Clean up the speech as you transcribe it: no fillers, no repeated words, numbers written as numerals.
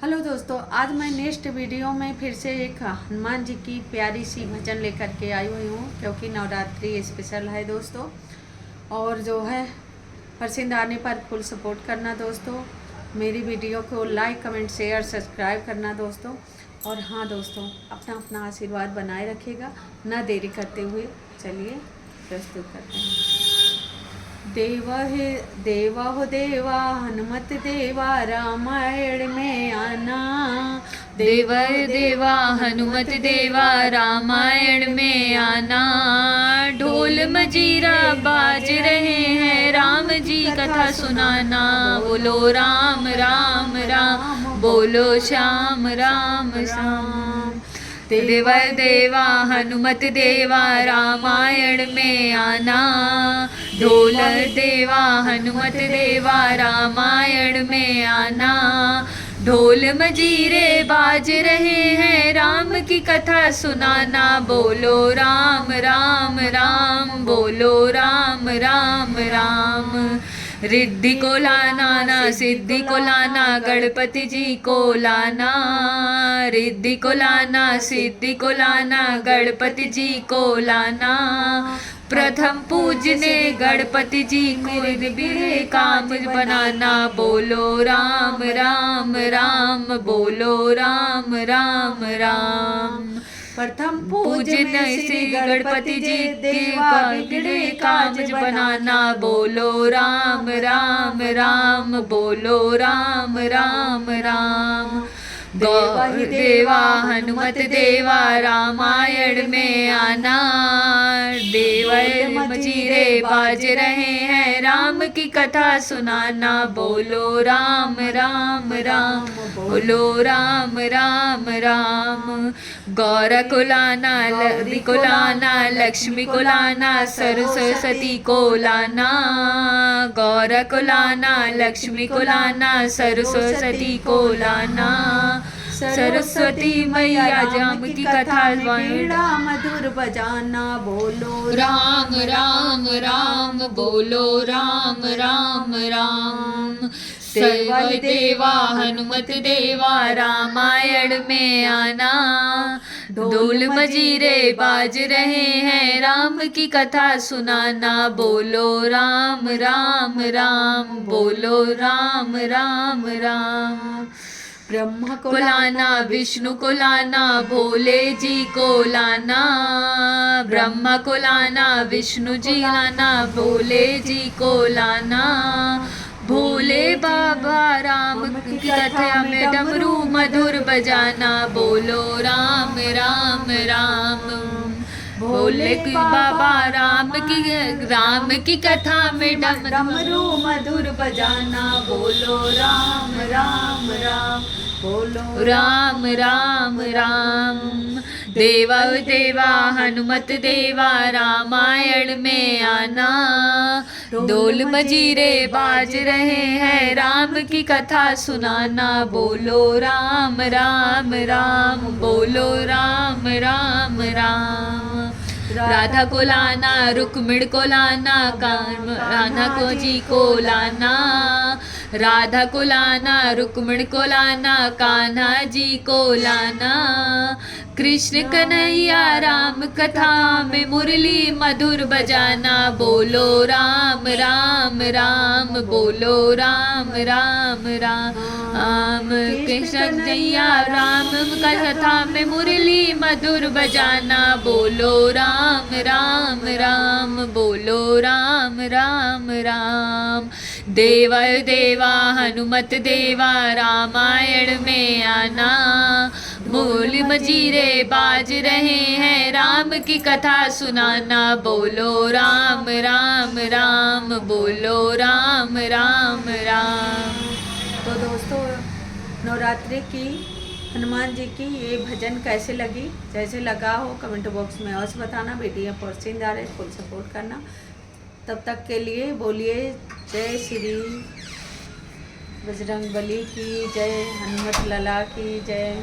Hello दोस्तों, आज मैं नेक्स्ट वीडियो में फिर से एक हनुमान जी की प्यारी सी भजन लेकर के आई हुई हूँ, क्योंकि नवरात्रि स्पेशल है दोस्तों। और जो है पसंद आने पर फुल सपोर्ट करना दोस्तों। मेरी वीडियो को लाइक कमेंट शेयर सब्सक्राइब करना दोस्तों। और हाँ दोस्तों, अपना अपना आशीर्वाद बनाए रखिएगा। ना देरी करते हुए चलिए प्रस्तुत करते हैं। देवा हो देवा हनुमत देवा रामायण में आना। देवा देवा हनुमत देवा रामायण में आना। ढोल मजीरा बाज रहे हैं, राम जी कथा सुनाना। बोलो राम राम राम, बोलो श्याम राम श्याम। देवा देवा हनुमत देवा रामायण में आना। ढोल देवा हनुमत देवा रामायण में आना। ढोल मजीरे बाज रहे हैं, राम की कथा सुनाना। बोलो राम राम राम, बोलो राम राम राम। रिद्धि को लाना ना सिद्धि को लाना, गणपति जी को लाना। रिद्धि को लाना सिद्धि को लाना, गणपति जी को लाना। प्रथम पूजने गणपति जी को, मेरे काम बनाना। बोलो राम राम राम, बोलो राम राम राम। प्रथम पूजन श्री गणपति जी के काज बनाना। बोलो राम राम राम, बोलो राम राम राम। देवा हनुमत देवा रामायण में आना। देवा मजीरे बाज रहे हैं, राम की कथा सुनाना। बोलो राम राम राम, बोलो राम राम राम। गौर को लाना लक्ष्मी को लाना, लक्ष्मी को लाना सरस्वती को लाना। गौर को लाना लक्ष्मी को लाना, सरस्वती को लाना। सरस्वती मैया राम की कथा वीणा मधुर बजाना। बोलो राम राम राम, बोलो राम राम राम। देवा देवा हनुमत देवा रामायण में आना। ढोल मजीरे बाज रहे हैं, राम की कथा सुनाना। बोलो राम राम राम, बोलो राम राम राम। ब्रह्मा को लाना विष्णु को लाना, भोले जी को लाना। ब्रह्मा को लाना विष्णु जी लाना, भोले जी को लाना। भोले बाबा राम की कथा में डमरू मधुर बजाना। बोलो राम राम राम। भोले बाबा राम की कथा में डमरू मधुर बजाना। बोलो राम राम राम, बोलो राम राम राम। देवा देवा हनुमत देवा रामायण में आना। ढोल मजीरे बाज रहे हैं, राम की कथा सुनाना। बोलो राम राम राम, बोलो राम राम राम। राधा को लाना रुक्मिण को लाना, कान्हा को जी को लाना। राधा को लाना रुक्मिण को लाना, कान्हा जी को लाना। कृष्ण कन्हैया राम कथा में मुरली मधुर बजाना। बोलो राम राम राम, बोलो राम राम राम। कृष्ण कन्हैया राम कथा में मुरली मधुर बजाना। बोलो राम राम राम, बोलो राम राम राम। देवा देवा हनुमत देवा रामायण में आना। ढोल मजीरे बाज रहे हैं, राम की कथा सुनाना। बोलो राम राम राम, बोलो राम राम राम। तो दोस्तों, नवरात्रि की हनुमान जी की ये भजन कैसे लगी, जैसे लगा हो कमेंट बॉक्स में अवश्य बताना। वीडियो पसंद आ रहे फुल सपोर्ट करना। तब तक के लिए बोलिए जय श्री बजरंगबली की जय, हनुमत लाला की जय।